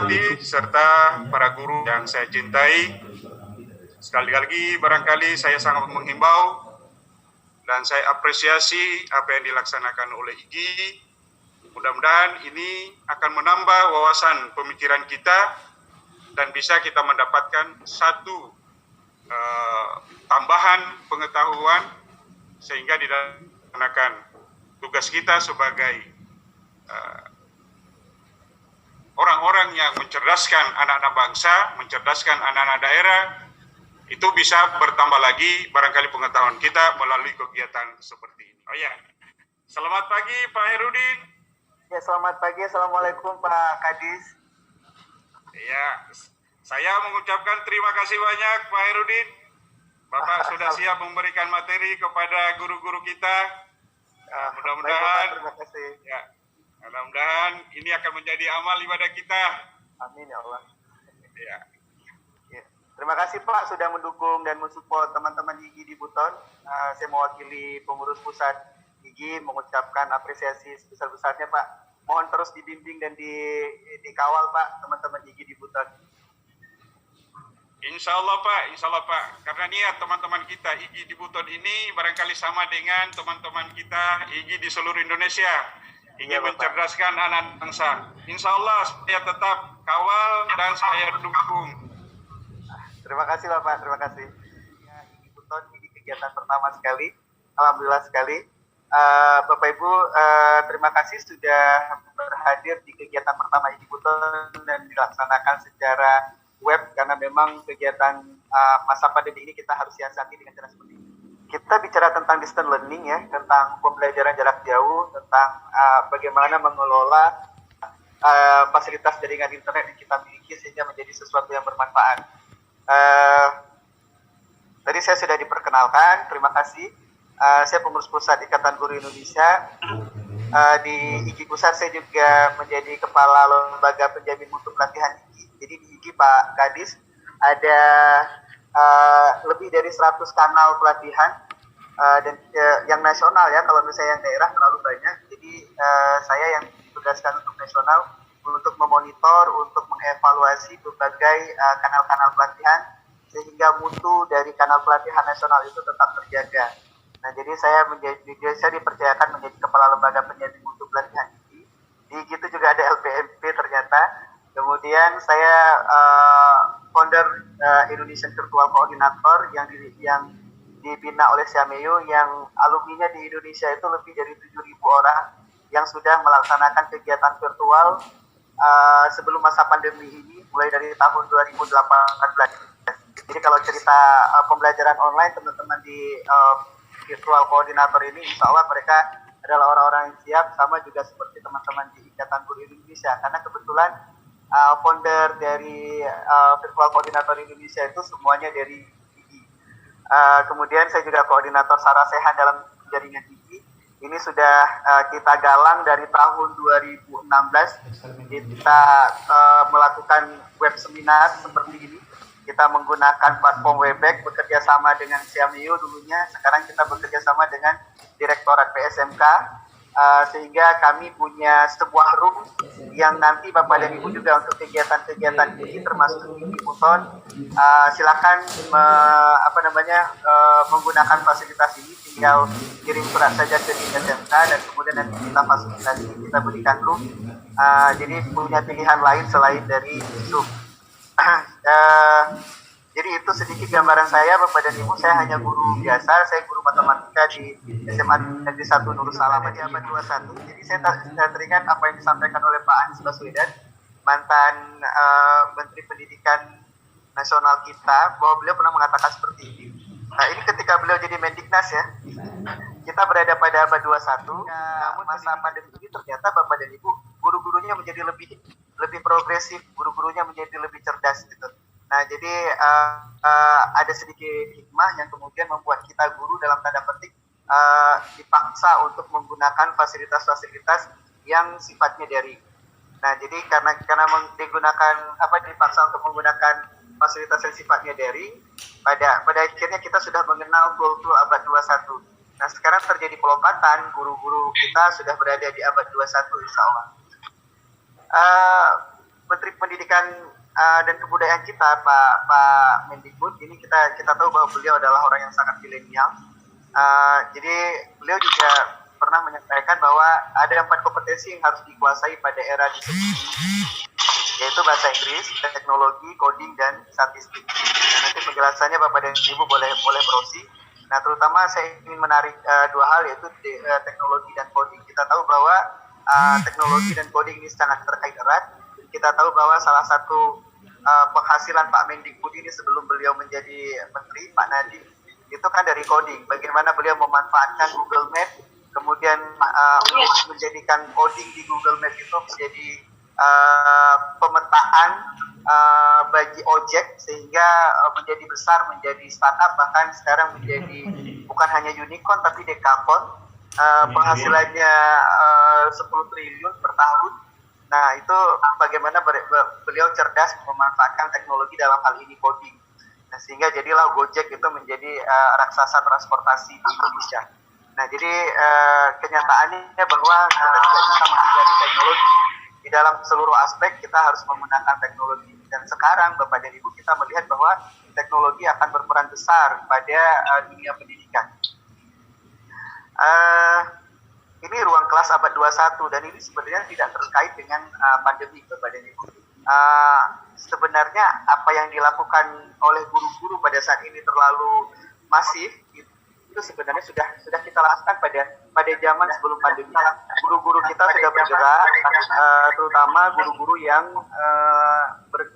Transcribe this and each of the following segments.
hormati serta para guru yang saya cintai, sekali lagi barangkali saya sangat menghimbau dan saya apresiasi apa yang dilaksanakan oleh IGI. Mudah-mudahan ini akan menambah wawasan pemikiran kita dan bisa kita mendapatkan satu tambahan pengetahuan sehingga dilaksanakan tugas kita sebagai orang-orang yang mencerdaskan anak-anak bangsa, mencerdaskan anak-anak daerah, itu bisa bertambah lagi barangkali pengetahuan kita melalui kegiatan seperti ini. Oh ya, selamat pagi Pak Herudin. Ya, selamat pagi. Assalamualaikum Pak Kadis. Ya, saya mengucapkan terima kasih banyak Pak Herudin. Bapak sudah siap memberikan materi kepada guru-guru kita. Mudah-mudahan, terima kasih. Ya, mudah-mudahan ini akan menjadi amal ibadah kita. Amin ya Allah. Ya. Terima kasih Pak sudah mendukung dan mensupport teman-teman IGI di Buton. Saya mewakili pengurus pusat IGI mengucapkan apresiasi sebesar-besarnya Pak. Mohon terus dibimbing dan dikawal Pak teman-teman IGI di Buton. Insya Allah Pak. Karena niat teman-teman kita IGI di Buton ini barangkali sama dengan teman-teman kita IGI di seluruh Indonesia. Ingin mencerdaskan anak bangsa. Insya Allah saya tetap kawal dan saya dukung. Terima kasih Bapak, terima kasih. Ya, IGI Buton ini kegiatan pertama sekali, alhamdulillah sekali. Bapak Ibu, terima kasih sudah berhadir di kegiatan pertama IGI Buton dan dilaksanakan secara web karena memang kegiatan masa pandemi ini kita harus siasati dengan cara seperti ini. Kita bicara tentang distance learning ya, tentang pembelajaran jarak jauh, tentang bagaimana mengelola fasilitas jaringan internet yang kita miliki sehingga menjadi sesuatu yang bermanfaat. Tadi saya sudah diperkenalkan, terima kasih. Saya pengurus pusat Ikatan Guru Indonesia. Di IGI Pusat saya juga menjadi kepala lembaga penjamin mutu pelatihan IGI. Jadi di IGI Pak Kadis ada lebih dari 100 kanal pelatihan dan yang nasional ya, kalau misalnya yang daerah terlalu banyak. Jadi saya yang ditugaskan untuk nasional untuk memonitor, untuk mengevaluasi berbagai kanal-kanal pelatihan sehingga mutu dari kanal pelatihan nasional itu tetap terjaga. Nah, jadi saya dipercayakan menjadi kepala lembaga penjamin mutu pelatihan IGI. Di IGI itu juga ada LPMP ternyata. Kemudian saya founder Indonesian Virtual Coordinator yang dibina oleh Siameyo, yang alumninya di Indonesia itu lebih dari 7.000 orang yang sudah melaksanakan kegiatan virtual sebelum masa pandemi ini mulai dari tahun 2018. Jadi kalau cerita pembelajaran online teman-teman di virtual koordinator ini, insya Allah mereka adalah orang-orang yang siap, sama juga seperti teman-teman di Ikatan Guru Indonesia, karena kebetulan founder dari virtual koordinator Indonesia itu semuanya dari IGI. Kemudian saya juga koordinator Sarasehan dalam jaringan IGI. Ini sudah kita galang dari tahun 2016. Kita melakukan web seminar seperti ini. Kita menggunakan platform Webex, bekerja sama dengan Siameyo dulunya. Sekarang kita bekerja sama dengan Direktorat PSMK, sehingga kami punya sebuah room yang nanti Bapak dan Ibu juga untuk kegiatan-kegiatan ini termasuk IGI Buton, silakan menggunakan fasilitas ini. Tinggal kirim surat saja ke PSMK dan kemudian nanti kita fasilitasi, kita berikan room. Jadi punya pilihan lain selain dari Zoom. Jadi itu sedikit gambaran saya Bapak dan Ibu. Saya hanya guru biasa, saya guru matematika di SMA Negeri 1 Nurul Salam di abad 21. Jadi saya teringat apa yang disampaikan oleh Pak Anies Baswedan, mantan Menteri Pendidikan Nasional kita, bahwa beliau pernah mengatakan seperti ini. Nah, ini ketika beliau jadi Mendiknas ya, kita berada pada abad 21, namun masa pandemi ini ternyata Bapak dan Ibu, guru-gurunya menjadi lebih progresif, guru-gurunya menjadi lebih cerdas gitu. Nah, jadi ada sedikit hikmah yang kemudian membuat kita guru dalam tanda petik dipaksa untuk menggunakan fasilitas-fasilitas yang sifatnya daring. Nah, jadi karena dipaksa untuk menggunakan fasilitas yang sifatnya daring, pada akhirnya kita sudah mengenal tool-tool abad 21. Nah, sekarang terjadi pelompatan, guru-guru kita sudah berada di abad 21 insya Allah. Menteri Pendidikan pendidikan dan kebudayaan kita, Pak Mendikbud, ini kita tahu bahwa beliau adalah orang yang sangat milenial. Jadi beliau juga pernah menyampaikan bahwa ada 4 kompetensi yang harus dikuasai pada era digital ini, yaitu bahasa Inggris, teknologi, coding, dan statistik. Nah, nanti penjelasannya Bapak dan Ibu boleh browsing. Nah, terutama saya ingin menarik 2 hal, yaitu teknologi dan coding. Kita tahu bahwa teknologi dan coding ini sangat terkait erat. Kita tahu bahwa salah satu penghasilan Pak Mendikbud ini sebelum beliau menjadi menteri, Pak Nadiem, itu kan dari coding. Bagaimana beliau memanfaatkan Google Map, kemudian menjadikan coding di Google Map itu menjadi pemetaan bagi ojek, sehingga menjadi besar, menjadi startup, bahkan sekarang menjadi bukan hanya unicorn tapi dekakorn. Penghasilannya 10 triliun per tahun. Nah, itu bagaimana beliau cerdas memanfaatkan teknologi dalam hal ini coding. Nah, sehingga jadilah Gojek itu menjadi raksasa transportasi di Indonesia. Nah, jadi kenyataannya bahwa kita tidak bisa menghindari teknologi. Di dalam seluruh aspek kita harus menggunakan teknologi. Dan sekarang Bapak dan Ibu, kita melihat bahwa teknologi akan berperan besar pada dunia pendidikan. Ini ruang kelas abad 21 dan ini sebenarnya tidak terkait dengan pandemi, Bapak dan Ibu. Sebenarnya apa yang dilakukan oleh guru-guru pada saat ini terlalu masif, itu sebenarnya sudah kita lakukan pada zaman sebelum pandemi. Guru-guru kita sudah bergerak, terutama guru-guru yang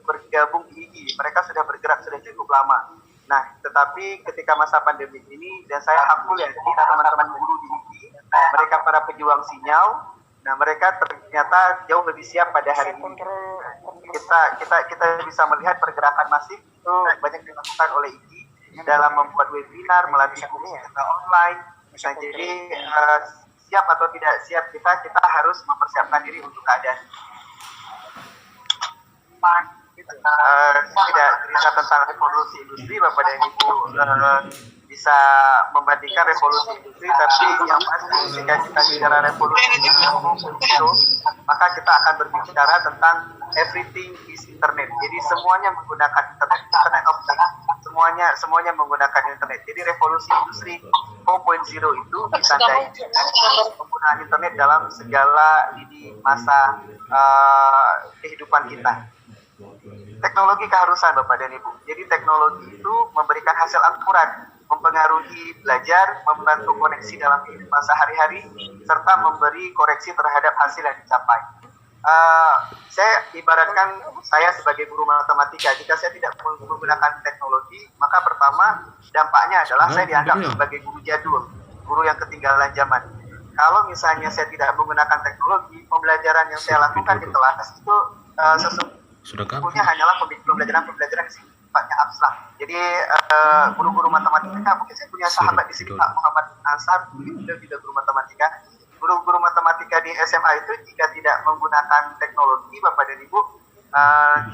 bergabung di IGI. Mereka sudah bergerak sudah cukup lama. Nah, tetapi ketika masa pandemi ini, dan saya akui ya, teman-teman guru di IGI, mereka para pejuang sinyal. Nah, mereka ternyata jauh lebih siap pada hari ini. Kita bisa melihat pergerakan masif itu banyak dilakukan oleh IGI dalam membuat webinar, melatih guru secara online. Nah, jadi siap atau tidak siap kita harus mempersiapkan diri untuk keadaan. Tidak cerita tentang revolusi industri, Bapak dan Ibu bisa membandingkan revolusi industri, tapi yang pasti jika kita bicara revolusi industri, maka kita akan berbicara tentang everything is internet. Jadi semuanya menggunakan internet of things, semuanya menggunakan internet. Jadi revolusi industri 4.0 itu ditandai dengan penggunaan internet dalam segala lini masa kehidupan kita. Teknologi keharusan, Bapak dan Ibu. Jadi teknologi itu memberikan hasil akurat, mempengaruhi belajar, membantu koneksi dalam kehidupan sehari-hari, serta memberi koreksi terhadap hasil yang dicapai. Saya ibaratkan saya sebagai guru matematika, jika saya tidak menggunakan teknologi, maka pertama dampaknya adalah saya dianggap sebagai guru jadul, guru yang ketinggalan zaman. Kalau misalnya saya tidak menggunakan teknologi, pembelajaran yang saya lakukan di kelas itu sesungguhnya hanyalah pembelajaran yang sifatnya abstrak. Jadi guru-guru matematika, mungkin saya punya sahabat di sini, Pak Muhammad Ansar, beliau juga guru matematika. Guru-guru matematika di SMA itu jika tidak menggunakan teknologi, Bapak dan Ibu,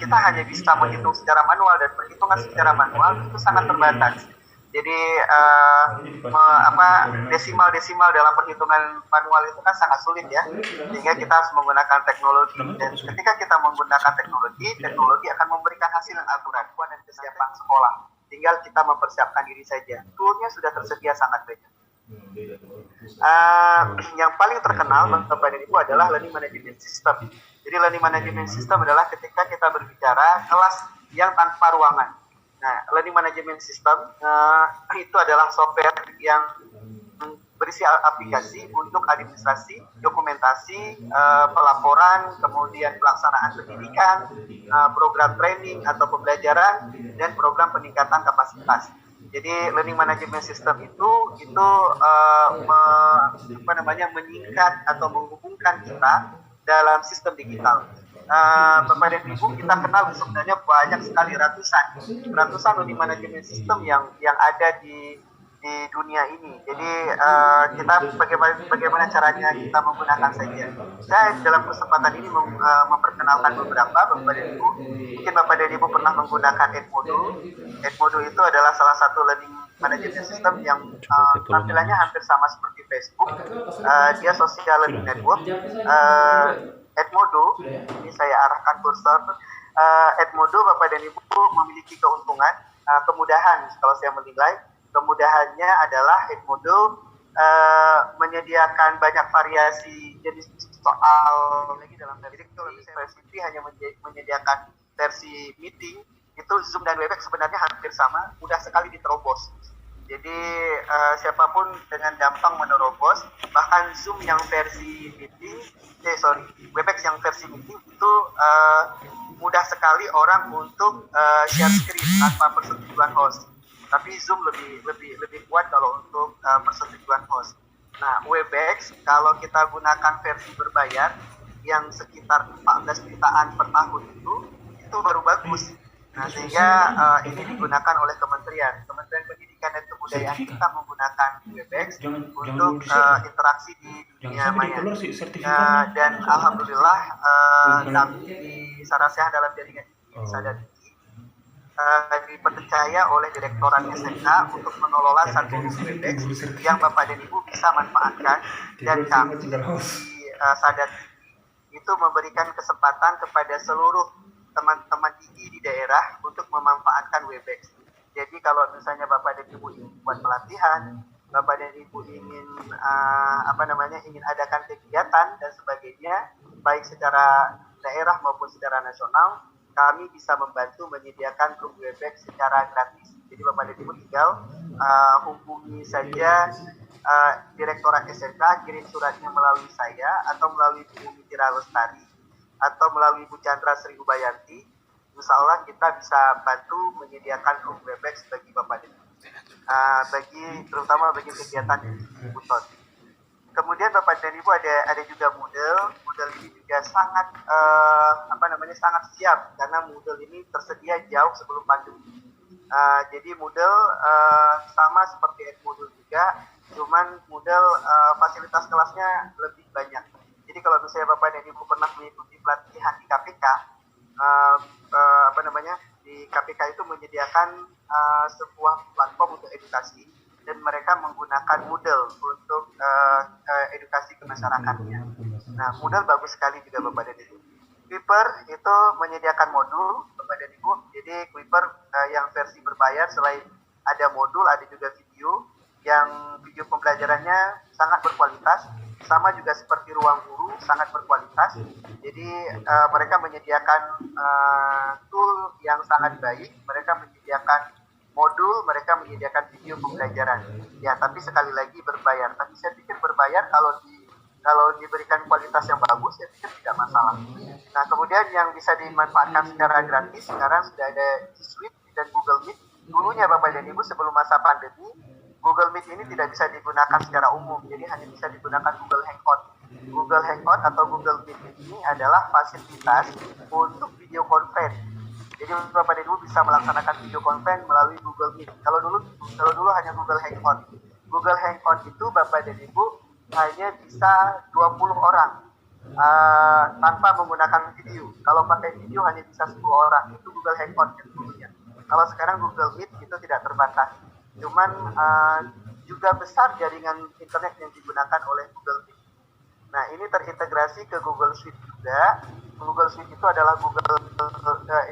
kita hanya bisa menghitung secara manual, dan perhitungan secara manual itu sangat terbatas. Jadi desimal dalam perhitungan manual itu kan sangat sulit ya, sehingga kita harus menggunakan teknologi. Dan ketika kita menggunakan teknologi akan memberikan hasil yang akurat dan kesiapan sekolah. Tinggal kita mempersiapkan diri saja. Toolnya sudah tersedia sangat banyak. Yang paling terkenal Bapak dan Ibu adalah learning management system. Jadi learning management system adalah ketika kita berbicara kelas yang tanpa ruangan. Nah, learning management system itu adalah software yang berisi aplikasi untuk administrasi, dokumentasi, pelaporan, kemudian pelaksanaan pendidikan, program training atau pembelajaran, dan program peningkatan kapasitas. Jadi learning management system itu menyingkat atau menghubungkan kita dalam sistem digital. Bapak dan Ibu, kita kenal sebenarnya banyak sekali ratusan learning management system yang ada di dunia ini. Jadi kita bagaimana caranya kita menggunakan saja. Saya dalam kesempatan ini memperkenalkan beberapa, Bapak dan Ibu. Mungkin Bapak dan Ibu pernah menggunakan Edmodo. Edmodo itu adalah salah satu learning management system yang tampilannya hampir sama seperti Facebook. Dia social learning network. Edmodo, ini saya arahkan kursor. Edmodo Bapak dan Ibu memiliki keuntungan, kemudahan kalau saya menilai. Kemudahannya adalah Edmodo menyediakan banyak variasi jenis soal lagi dalam versi. Kalau misalnya versi hanya menyediakan versi meeting, itu Zoom dan Webex sebenarnya hampir sama, mudah sekali diterobos. Jadi siapapun dengan gampang menerobos. Bahkan Zoom yang versi meeting, Webex yang versi meeting itu mudah sekali orang untuk share screen tanpa persetujuan host. Tapi Zoom lebih kuat kalau untuk persetujuan host. Nah, Webex kalau kita gunakan versi berbayar yang sekitar 14 jutaan per tahun itu baru bagus. Nah, sehingga ini digunakan oleh Kementerian Pendidikan dan Kebudayaan kita menggunakan Webex untuk interaksi di dunia maya. Dan alhamdulillah kami di Sarasehan dalam jaringan ini Sadar dipercaya oleh Direktorat SMK untuk mengelola satu Webex yang Bapak dan Ibu bisa manfaatkan, dan kami di Sadar itu memberikan kesempatan kepada seluruh teman-teman IG di daerah untuk memanfaatkan Webex. Jadi kalau misalnya Bapak dan Ibu ingin buat pelatihan, Bapak dan Ibu ingin ingin adakan kegiatan dan sebagainya, baik secara daerah maupun secara nasional, kami bisa membantu menyediakan grup Webex secara gratis. Jadi Bapak dan Ibu tinggal hubungi saja Direktorat SMK, kirim suratnya melalui saya atau melalui Bu Mitira Lestari atau melalui Bu Chandra Sri Ubayanti. Insya Allah kita bisa bantu menyediakan grup Webex bagi Bapak dan Ibu, terutama bagi kegiatan di Buton. Kemudian Bapak dan Ibu ada juga Moodle ini juga sangat sangat siap karena Moodle ini tersedia jauh sebelum pandemi. Jadi Moodle sama seperti Edmodo juga, cuman Moodle fasilitas kelasnya lebih banyak. Jadi kalau misalnya Bapak dan Ibu pernah mengikuti pelatihan di KPK, di KPK itu menyediakan sebuah platform untuk edukasi, dan mereka menggunakan Moodle untuk edukasi ke masyarakatnya. Nah, Moodle bagus sekali juga Bapak dan Ibu. Kuiper itu menyediakan modul Bapak dan Ibu. Jadi Kuiper yang versi berbayar, selain ada modul, ada juga video, yang video pembelajarannya sangat berkualitas, sama juga seperti Ruang Guru, sangat berkualitas. Jadi mereka menyediakan tool yang sangat baik, mereka menyediakan modul, mereka menyediakan video pembelajaran. Ya, tapi sekali lagi berbayar. Tapi saya pikir berbayar kalau diberikan kualitas yang bagus, saya pikir tidak masalah. Nah, kemudian yang bisa dimanfaatkan secara gratis sekarang sudah ada G Suite dan Google Meet. Dulunya Bapak dan Ibu sebelum masa pandemi, Google Meet ini tidak bisa digunakan secara umum, jadi hanya bisa digunakan Google Hangout. Google Hangout atau Google Meet ini adalah fasilitas untuk video conference. Jadi Bapak dan Ibu bisa melaksanakan video conference melalui Google Meet. Kalau dulu hanya Google Hangout. Google Hangout itu Bapak dan Ibu hanya bisa 20 orang tanpa menggunakan video. Kalau pakai video hanya bisa 10 orang. Itu Google Hangout dulunya. Kalau sekarang Google Meet itu tidak terbatas. Cuman juga besar jaringan internet yang digunakan oleh Google Meet. Nah, ini terintegrasi ke Google Suite juga. Google Suite itu adalah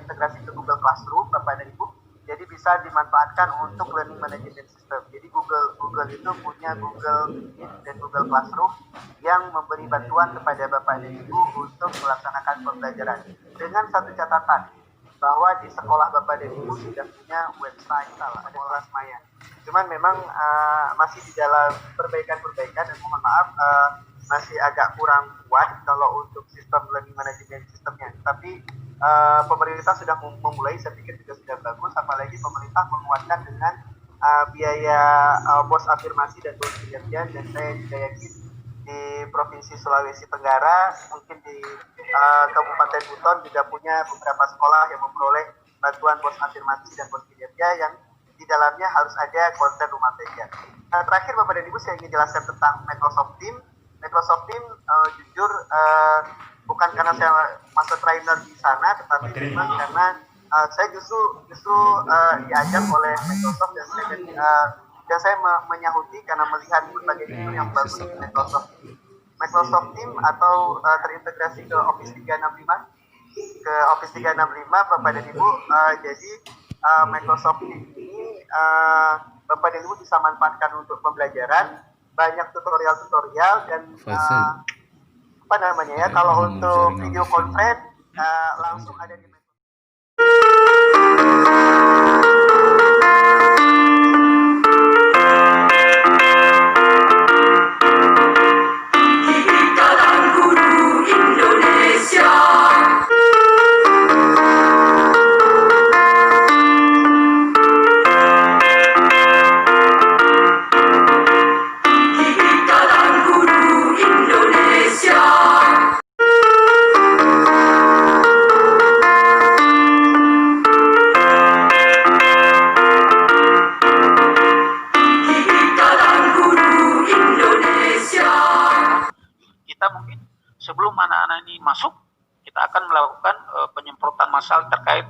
integrasi ke Google Classroom, Bapak dan Ibu. Jadi bisa dimanfaatkan untuk learning management system. Jadi Google itu punya Google Meet dan Google Classroom yang memberi bantuan kepada Bapak dan Ibu untuk melaksanakan pembelajaran. Dengan satu catatan, bahwa di sekolah Bapak dan Ibu sudah punya website, ada Sekolah Maya. Cuman memang masih di dalam perbaikan dan mohon maaf masih agak kurang kuat kalau untuk sistem learning management sistemnya. Tapi pemerintah sudah memulai, saya pikir juga sudah bagus, apalagi pemerintah menguatkan dengan biaya bos afirmasi dan bos kinerja, dan saya juga yakin di Provinsi Sulawesi Tenggara, mungkin di Kabupaten Buton juga punya beberapa sekolah yang memperoleh bantuan bos afirmasi dan bos kinerja yang di dalamnya harus ada konten rumah tangga. Nah, terakhir Bapak dan Ibu, saya ingin jelaskan tentang Microsoft Teams. Microsoft Teams jujur bukan karena saya master trainer di sana, tetapi memang karena saya justru diajak oleh Microsoft, dan saya menyahuti karena melihat berbagai fitur yang bagus di Microsoft Teams atau terintegrasi ke Office 365. ke Office 365 Bapak dan Ibu. Jadi Microsoft Teams ini Bapak dan Ibu bisa manfaatkan untuk pembelajaran, banyak tutorial-tutorial dan apa namanya ya, kalau untuk video conference langsung ada di sebelum anak-anak ini masuk, kita akan melakukan penyemprotan massal terkait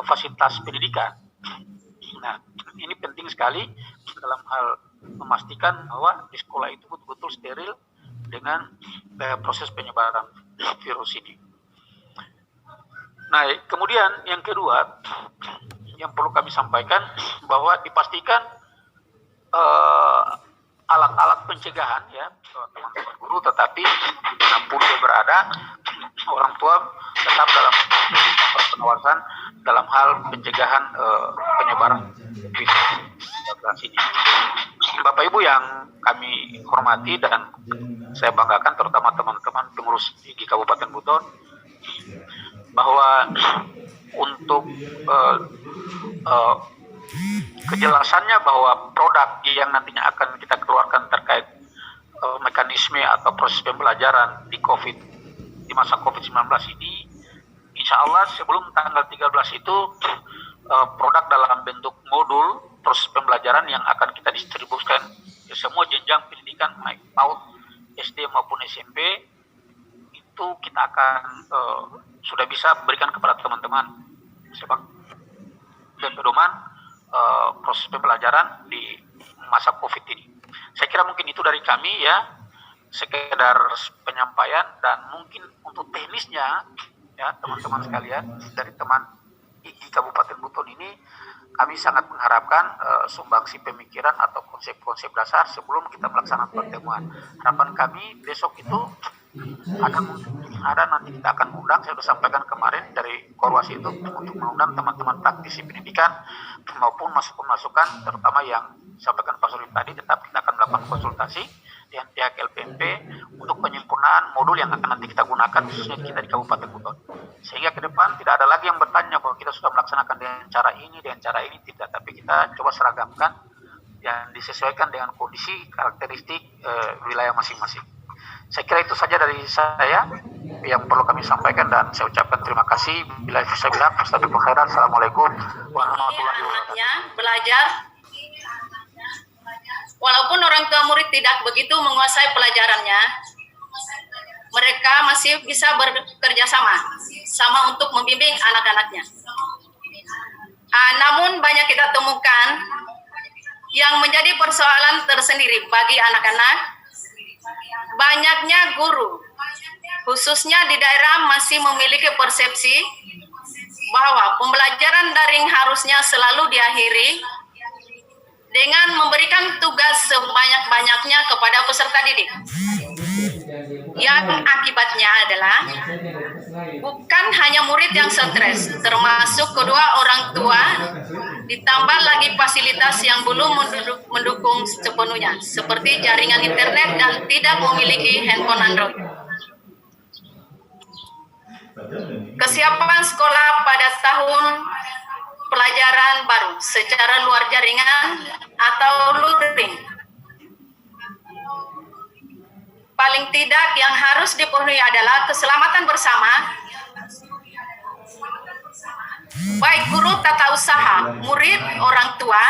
fasilitas pendidikan. Nah, ini penting sekali dalam hal memastikan bahwa di sekolah itu betul-betul steril dengan proses penyebaran virus ini. Nah, kemudian yang kedua yang perlu kami sampaikan bahwa dipastikan alat-alat pencegahan ya teman-teman guru, tetapi dimanapun dia berada, orang tua tetap dalam pengawasan dalam hal pencegahan penyebaran virus ini. Bapak Ibu yang kami hormati dan saya banggakan, terutama teman-teman pengurus di Kabupaten Buton, bahwa untuk kejelasannya bahwa produk yang nantinya akan kita keluarkan terkait mekanisme atau proses pembelajaran di masa COVID-19 ini, insya Allah sebelum tanggal 13 itu produk dalam bentuk modul proses pembelajaran yang akan kita distribusikan ke semua jenjang pendidikan baik PAUD, SD maupun SMP, itu kita akan sudah bisa berikan kepada teman-teman dan pedoman proses pembelajaran di masa COVID ini. Saya kira mungkin itu dari kami ya, sekedar penyampaian, dan mungkin untuk teknisnya ya teman-teman sekalian dari teman IGI Kabupaten Buton ini, kami sangat mengharapkan sumbangsi pemikiran atau konsep-konsep dasar sebelum kita melaksanakan pertemuan. Harapan kami besok itu ada nanti kita akan undang, saya sudah sampaikan kemarin dari Korwas itu, untuk mengundang teman-teman praktisi pendidikan maupun masukan-masukan, terutama yang sampaikan Pak Surip tadi. Tetap kita akan melakukan konsultasi dengan pihak LPMP untuk penyempurnaan modul yang akan nanti kita gunakan khususnya kita di Kabupaten Buton, sehingga ke depan tidak ada lagi yang bertanya bahwa kita sudah melaksanakan dengan cara ini, tidak, tapi kita coba seragamkan dan disesuaikan dengan kondisi karakteristik wilayah masing-masing. Saya kira itu saja dari saya yang perlu kami sampaikan, dan saya ucapkan terima kasih. Bila bisa bilang, Assalamualaikum warahmatullahi wabarakatuh. Belajar, walaupun orang tua murid tidak begitu menguasai pelajarannya, mereka masih bisa bekerja sama untuk membimbing anak-anaknya. Namun banyak kita temukan yang menjadi persoalan tersendiri bagi anak-anak. Banyaknya guru, khususnya di daerah, masih memiliki persepsi bahwa pembelajaran daring harusnya selalu diakhiri dengan memberikan tugas sebanyak-banyaknya kepada peserta didik. Yang akibatnya adalah bukan hanya murid yang stres, termasuk kedua orang tua, ditambah lagi fasilitas yang belum mendukung sepenuhnya, seperti jaringan internet dan tidak memiliki handphone Android. Kesiapan sekolah pada tahun pelajaran baru secara luar jaringan atau luring, paling tidak yang harus dipenuhi adalah keselamatan bersama, baik guru tata usaha, murid, orang tua,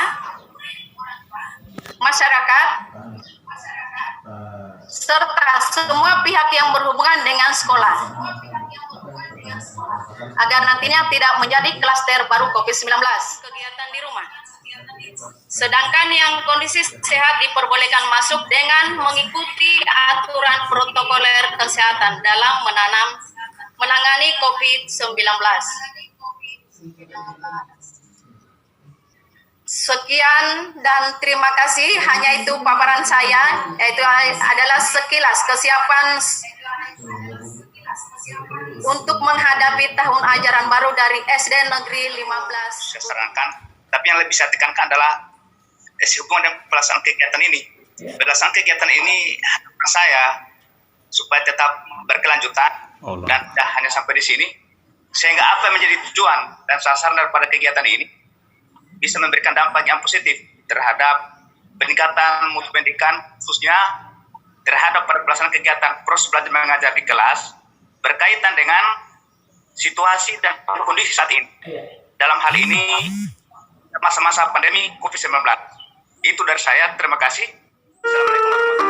masyarakat, serta semua pihak yang berhubungan dengan sekolah, agar nantinya tidak menjadi klaster baru COVID-19. Kegiatan di rumah. Sedangkan yang kondisi sehat diperbolehkan masuk dengan mengikuti aturan protokoler kesehatan dalam menanam menangani COVID-19. Sekian dan terima kasih. Hanya itu paparan saya, yaitu adalah sekilas kesiapan untuk menghadapi tahun ajaran baru dari SD Negeri 15. Saya sarankan, tapi yang lebih saya tekankan adalah sehubungan dengan pelaksanaan kegiatan ini. Pelaksanaan kegiatan ini harapan saya supaya tetap berkelanjutan dan tidak hanya sampai di sini, sehingga apa yang menjadi tujuan dan sasaran daripada kegiatan ini bisa memberikan dampak yang positif terhadap peningkatan mutu pendidikan, khususnya terhadap pada pelaksanaan kegiatan proses belajar mengajar di kelas berkaitan dengan situasi dan kondisi saat ini. Dalam hal ini masa-masa pandemi COVID-19. Itu dari saya. Terima kasih. Assalamualaikum warahmatullahi wabarakatuh.